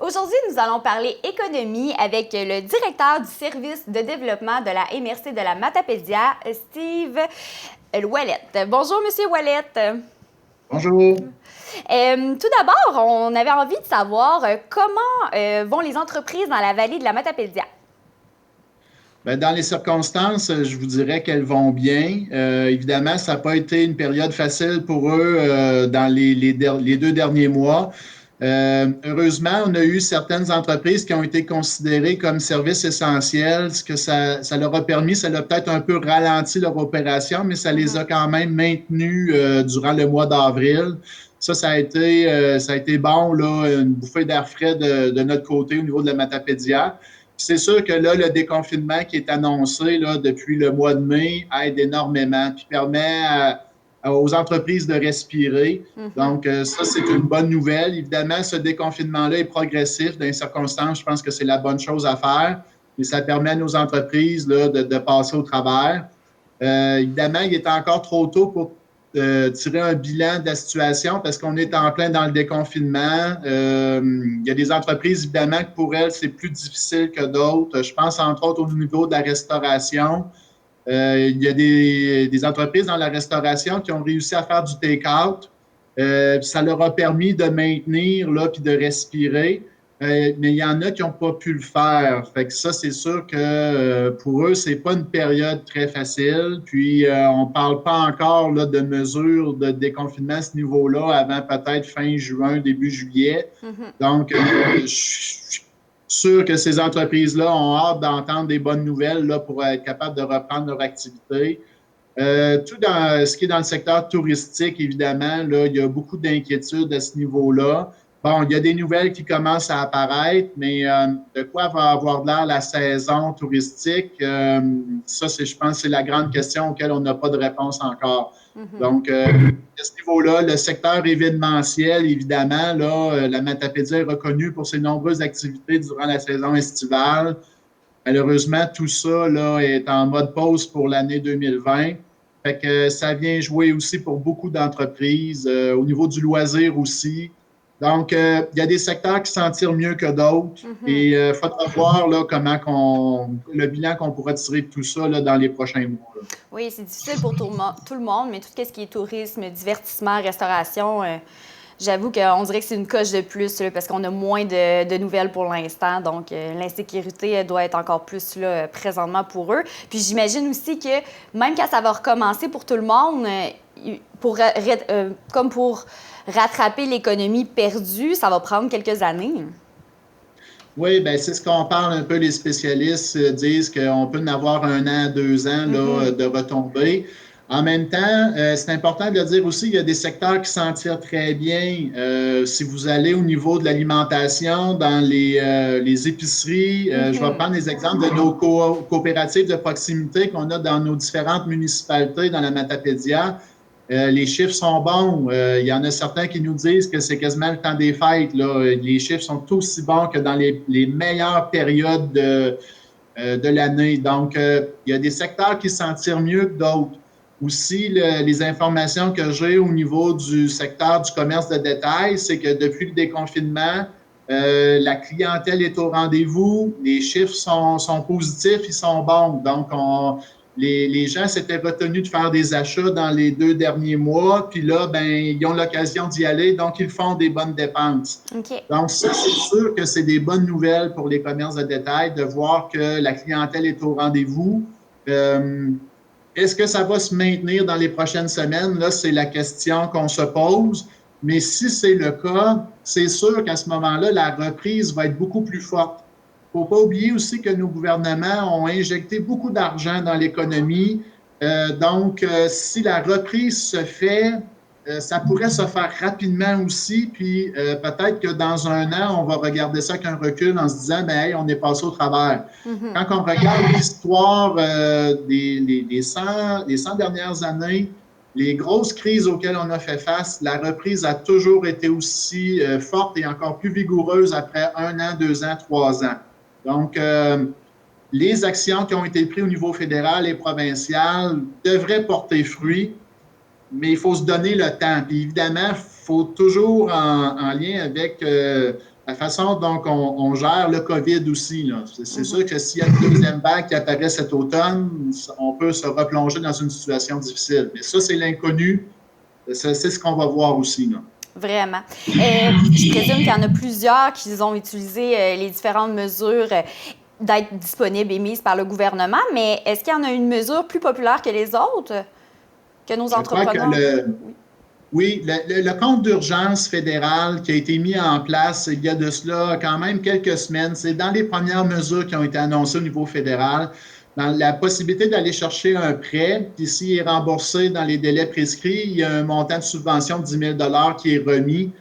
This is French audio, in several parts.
Aujourd'hui, nous allons parler économie avec le directeur du service de développement de la MRC de la Matapédia, Steve Ouellette. Bonjour, Monsieur Ouellette. Bonjour. Tout d'abord, on avait envie de savoir comment vont les entreprises dans la vallée de la Matapédia. Ben, dans les circonstances, je vous dirais qu'elles vont bien. Évidemment, ça n'a pas été une période facile pour eux dans les 2 derniers mois. Heureusement, on a eu certaines entreprises qui ont été considérées comme services essentiels, ce que ça leur a permis, ça l'a peut-être un peu ralenti leur opération, mais ça les a quand même maintenus durant le mois d'avril. Ça a été bon, là, une bouffée d'air frais de notre côté au niveau de la Matapédia. C'est sûr que là, le déconfinement qui est annoncé là, depuis le mois de mai aide énormément, puis permet aux entreprises de respirer. Donc, ça, c'est une bonne nouvelle. Évidemment, ce déconfinement-là est progressif. Dans les circonstances, je pense que c'est la bonne chose à faire, mais ça permet à nos entreprises là, de passer au travers. Évidemment, il est encore trop tôt pour tirer un bilan de la situation parce qu'on est en plein dans le déconfinement. Il y a des entreprises, évidemment, que pour elles, c'est plus difficile que d'autres. Je pense, entre autres, au niveau de la restauration. Il y a des entreprises dans la restauration qui ont réussi à faire du take-out. Ça leur a permis de maintenir là, puis de respirer. Mais il y en a qui n'ont pas pu le faire. Fait que ça, c'est sûr que pour eux, c'est pas une période très facile. Puis, on ne parle pas encore là, de mesures de déconfinement à ce niveau-là avant peut-être fin juin, début juillet. Donc, je suis sûr que ces entreprises-là ont hâte d'entendre des bonnes nouvelles là, pour être capables de reprendre leur activité. Tout dans ce qui est dans le secteur touristique, évidemment, là, il y a beaucoup d'inquiétudes à ce niveau-là. Bon, il y a des nouvelles qui commencent à apparaître, mais de quoi va avoir l'air la saison touristique? Ça, je pense, c'est la grande question auquel on n'a pas de réponse encore. Donc, à ce niveau-là, le secteur événementiel, évidemment, là, la Matapédia est reconnue pour ses nombreuses activités durant la saison estivale. Malheureusement, tout ça là, est en mode pause pour l'année 2020. Fait que ça vient jouer aussi pour beaucoup d'entreprises, au niveau du loisir aussi. Donc, il y a des secteurs qui s'en tirent mieux que d'autres. Et il faudra voir là, le bilan qu'on pourra tirer de tout ça là, dans les prochains mois. Là. Oui, c'est difficile pour tout le monde, mais tout ce qui est tourisme, divertissement, restauration, j'avoue qu'on dirait que c'est une coche de plus là, parce qu'on a moins de nouvelles pour l'instant. Donc, l'insécurité doit être encore plus là, présentement pour eux. Puis, j'imagine aussi que même quand ça va recommencer pour tout le monde, comme pour rattraper l'économie perdue, ça va prendre quelques années. Oui, ben c'est ce qu'on parle un peu. Les spécialistes disent qu'on peut en avoir 1 an, 2 ans là, de retombées. En même temps, c'est important de le dire aussi, il y a des secteurs qui s'en tirent très bien. Si vous allez au niveau de l'alimentation, dans les épiceries, je vais prendre des exemples de nos coopératives de proximité qu'on a dans nos différentes municipalités dans la Matapédia. Les chiffres sont bons. Il y en a certains qui nous disent que c'est quasiment le temps des fêtes. Là. Les chiffres sont aussi bons que dans les meilleures périodes de l'année. Donc, il y a des secteurs qui s'en tirent mieux que d'autres. Aussi, les informations que j'ai au niveau du secteur du commerce de détail, c'est que depuis le déconfinement, la clientèle est au rendez-vous, les chiffres sont positifs, ils sont bons. Donc, les gens s'étaient retenus de faire des achats dans les 2 derniers mois, puis là, ben, ils ont l'occasion d'y aller, donc ils font des bonnes dépenses. OK. Donc, ça, c'est sûr que c'est des bonnes nouvelles pour les commerces de détail de voir que la clientèle est au rendez-vous. Est-ce que ça va se maintenir dans les prochaines semaines? Là, c'est la question qu'on se pose. Mais si c'est le cas, c'est sûr qu'à ce moment-là, la reprise va être beaucoup plus forte. Il ne faut pas oublier aussi que nos gouvernements ont injecté beaucoup d'argent dans l'économie. Donc, si la reprise se fait, ça pourrait se faire rapidement aussi. Puis peut-être que dans 1 an, on va regarder ça avec un recul en se disant, ben, hey, on est passé au travers. Quand on regarde l'histoire des 100 dernières années, les grosses crises auxquelles on a fait face, la reprise a toujours été aussi forte et encore plus vigoureuse après 1 an, 2 ans, 3 ans. Donc, les actions qui ont été prises au niveau fédéral et provincial devraient porter fruit, mais il faut se donner le temps. Puis évidemment, il faut toujours en lien avec la façon dont on gère le COVID aussi. Là. C'est sûr que s'il y a une deuxième vague qui apparaît cet automne, on peut se replonger dans une situation difficile. Mais ça, c'est l'inconnu. C'est ce qu'on va voir aussi. Là. Vraiment. Je présume qu'il y en a plusieurs qui ont utilisé les différentes mesures d'être disponibles émises par le gouvernement, mais est-ce qu'il y en a une mesure plus populaire que les autres, que nos entrepreneurs? Oui, le compte d'urgence fédéral qui a été mis en place il y a de cela quand même quelques semaines, c'est dans les premières mesures qui ont été annoncées au niveau fédéral, dans la possibilité d'aller chercher un prêt, puis s'il est remboursé dans les délais prescrits, il y a un montant de subvention de 10 000 qui est remis.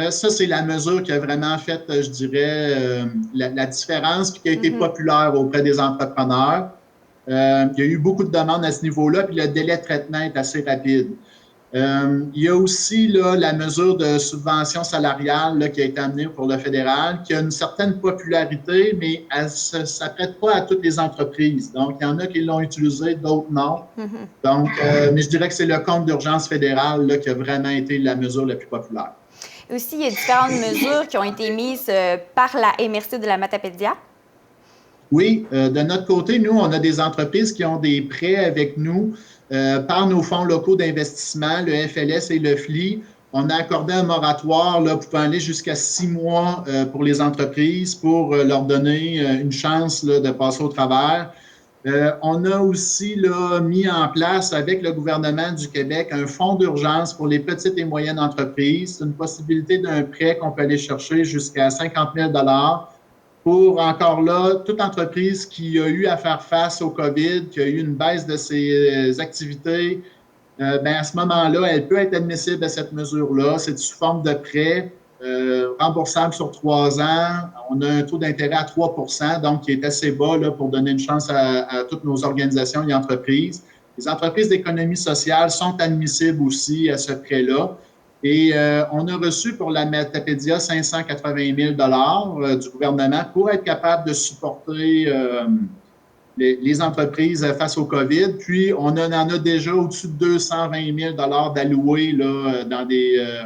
Ça, c'est la mesure qui a vraiment fait, je dirais, la différence, puis qui a été populaire auprès des entrepreneurs. Il y a eu beaucoup de demandes à ce niveau-là, puis le délai de traitement est assez rapide. Il y a aussi là, la mesure de subvention salariale là, qui a été amenée pour le fédéral, qui a une certaine popularité, mais elle ne s'apprête pas à toutes les entreprises. Donc, il y en a qui l'ont utilisé, d'autres non. Donc, mais je dirais que c'est le compte d'urgence fédéral là, qui a vraiment été la mesure la plus populaire. Aussi, il y a différentes mesures qui ont été mises par la MRC de la Matapédia. Oui, de notre côté, nous, on a des entreprises qui ont des prêts avec nous par nos fonds locaux d'investissement, le FLS et le FLI. On a accordé un moratoire là, pouvant aller jusqu'à 6 mois pour les entreprises pour leur donner une chance là, de passer au travers. On a aussi là, mis en place avec le gouvernement du Québec un fonds d'urgence pour les petites et moyennes entreprises. C'est une possibilité d'un prêt qu'on peut aller chercher jusqu'à 50 000 pour, encore là, toute entreprise qui a eu à faire face au COVID, qui a eu une baisse de ses activités, bien, à ce moment-là, elle peut être admissible à cette mesure-là. C'est sous forme de prêt remboursable sur 3 ans. On a un taux d'intérêt à 3 donc qui est assez bas là, pour donner une chance à toutes nos organisations et entreprises. Les entreprises d'économie sociale sont admissibles aussi à ce prêt-là. Et on a reçu pour la Matapédia 580 000 du gouvernement pour être capable de supporter les entreprises face au COVID. Puis, on en a déjà au-dessus de 220 000 d'alloués là,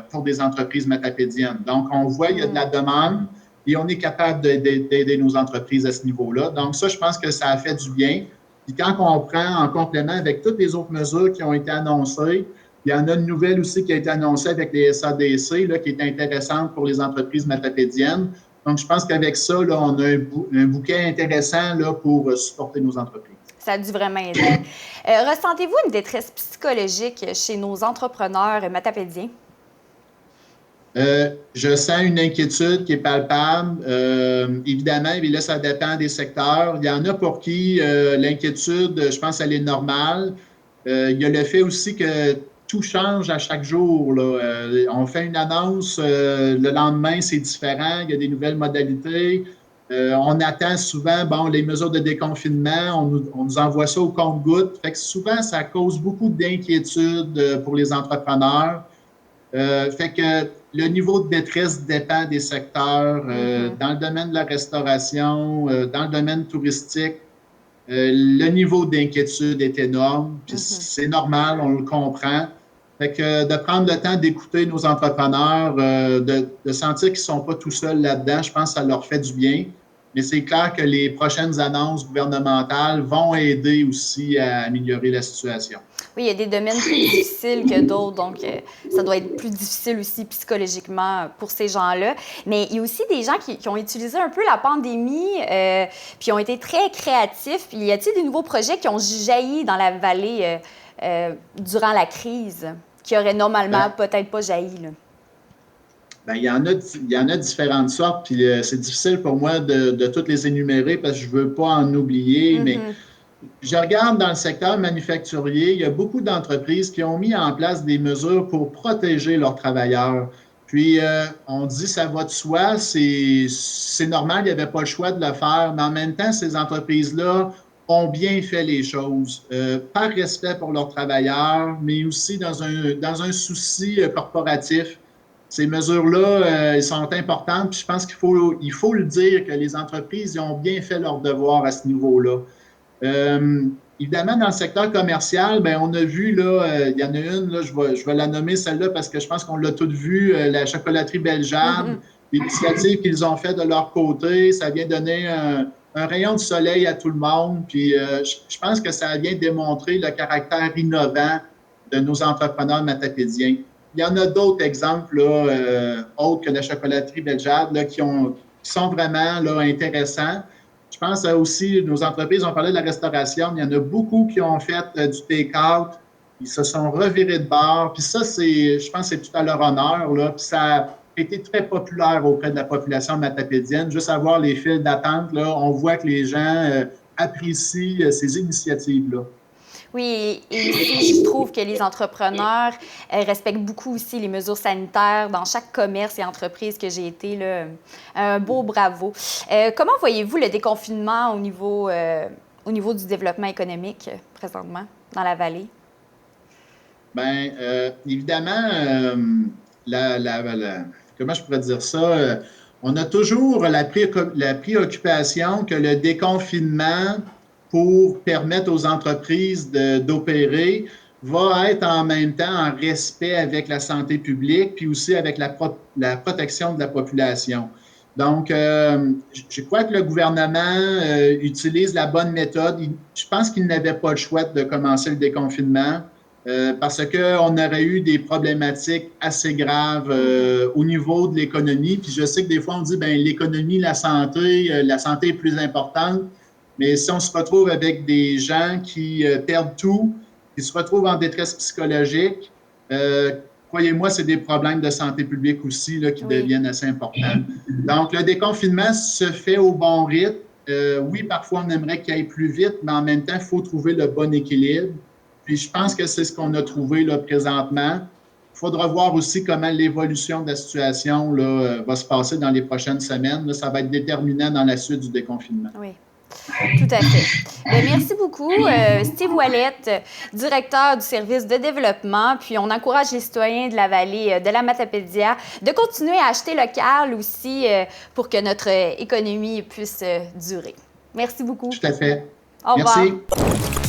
pour des entreprises matapédiennes. Donc, on voit qu'il y a de la demande et on est capable d'aider nos entreprises à ce niveau-là. Donc, ça, je pense que ça a fait du bien. Puis, quand on prend en complément avec toutes les autres mesures qui ont été annoncées, il y en a une nouvelle aussi qui a été annoncée avec les SADC, là, qui est intéressante pour les entreprises matapédiennes. Donc, je pense qu'avec ça, là, on a un bouquet intéressant là, pour supporter nos entreprises. Ça a dû vraiment aider. Ressentez-vous une détresse psychologique chez nos entrepreneurs matapédiens? Je sens une inquiétude qui est palpable. Évidemment, et là, ça dépend des secteurs. Il y en a pour qui l'inquiétude, je pense, elle est normale. Il y a le fait aussi que tout change à chaque jour. Là. On fait une annonce, le lendemain, c'est différent, il y a des nouvelles modalités. On attend souvent, les mesures de déconfinement, on nous envoie ça au compte-gouttes. Fait que souvent, ça cause beaucoup d'inquiétude pour les entrepreneurs. Fait que le niveau de détresse dépend des secteurs. Dans le domaine de la restauration, dans le domaine touristique, le niveau d'inquiétude est énorme, puis c'est normal, on le comprend. Fait que de prendre le temps d'écouter nos entrepreneurs, de sentir qu'ils ne sont pas tout seuls là-dedans, je pense que ça leur fait du bien. Mais c'est clair que les prochaines annonces gouvernementales vont aider aussi à améliorer la situation. Oui, il y a des domaines plus difficiles que d'autres, donc ça doit être plus difficile aussi psychologiquement pour ces gens-là. Mais il y a aussi des gens qui ont utilisé un peu la pandémie, puis ont été très créatifs. Puis y a-t-il des nouveaux projets qui ont jailli dans la vallée durant la crise, qui auraient normalement peut-être pas jailli, là? Bien, il y en a différentes sortes, puis c'est difficile pour moi de toutes les énumérer parce que je ne veux pas en oublier, mais je regarde dans le secteur manufacturier, il y a beaucoup d'entreprises qui ont mis en place des mesures pour protéger leurs travailleurs. Puis, on dit ça va de soi, c'est normal, il n'y avait pas le choix de le faire, mais en même temps, ces entreprises-là ont bien fait les choses, par respect pour leurs travailleurs, mais aussi dans un souci corporatif. Ces mesures-là, elles sont importantes, puis je pense qu'il faut le dire que les entreprises ils ont bien fait leur devoir à ce niveau-là. Évidemment, dans le secteur commercial, bien, on a vu, là, il y en a une, là, je vais la nommer celle-là parce que je pense qu'on l'a toutes vu, la chocolaterie Bellejabe. l'initiative qu'ils ont faite de leur côté, ça vient donner un rayon de soleil à tout le monde. Puis je pense que ça vient démontrer le caractère innovant de nos entrepreneurs matapédiens. Il y en a d'autres exemples, là, autres que la chocolaterie Bellegarde, là, qui sont vraiment là, intéressants. Je pense aussi, nos entreprises, on parlait de la restauration, mais il y en a beaucoup qui ont fait du take-out, ils se sont revirés de bord. Puis ça, je pense que c'est tout à leur honneur. Là. Puis ça a été très populaire auprès de la population matapédienne. Juste à voir les files d'attente, là, on voit que les gens apprécient ces initiatives-là. Oui, et ici, je trouve que les entrepreneurs respectent beaucoup aussi les mesures sanitaires dans chaque commerce et entreprise que j'ai été. Là. Un beau bravo. Comment voyez-vous le déconfinement au niveau du développement économique présentement dans la vallée? Bien, évidemment, comment je pourrais dire ça? On a toujours la préoccupation que le déconfinement pour permettre aux entreprises d'opérer va être en même temps en respect avec la santé publique, puis aussi avec la protection de la population. Donc, je crois que le gouvernement utilise la bonne méthode. Je pense qu'il n'avait pas le choix de commencer le déconfinement parce qu'on aurait eu des problématiques assez graves au niveau de l'économie. Puis je sais que des fois, on dit, bien, l'économie, la santé est plus importante. Mais si on se retrouve avec des gens qui perdent tout, qui se retrouvent en détresse psychologique, croyez-moi, c'est des problèmes de santé publique aussi là, qui deviennent assez importants. Donc, le déconfinement se fait au bon rythme. Oui, parfois, on aimerait qu'il aille plus vite, mais en même temps, il faut trouver le bon équilibre. Puis, je pense que c'est ce qu'on a trouvé là, présentement. Il faudra voir aussi comment l'évolution de la situation là, va se passer dans les prochaines semaines. Là, ça va être déterminant dans la suite du déconfinement. Oui. Tout à fait. Bien, merci beaucoup, Steve Ouellette, directeur du service de développement. Puis, on encourage les citoyens de la vallée de la Matapédia de continuer à acheter local aussi pour que notre économie puisse durer. Merci beaucoup. Tout à fait. Au revoir. Merci.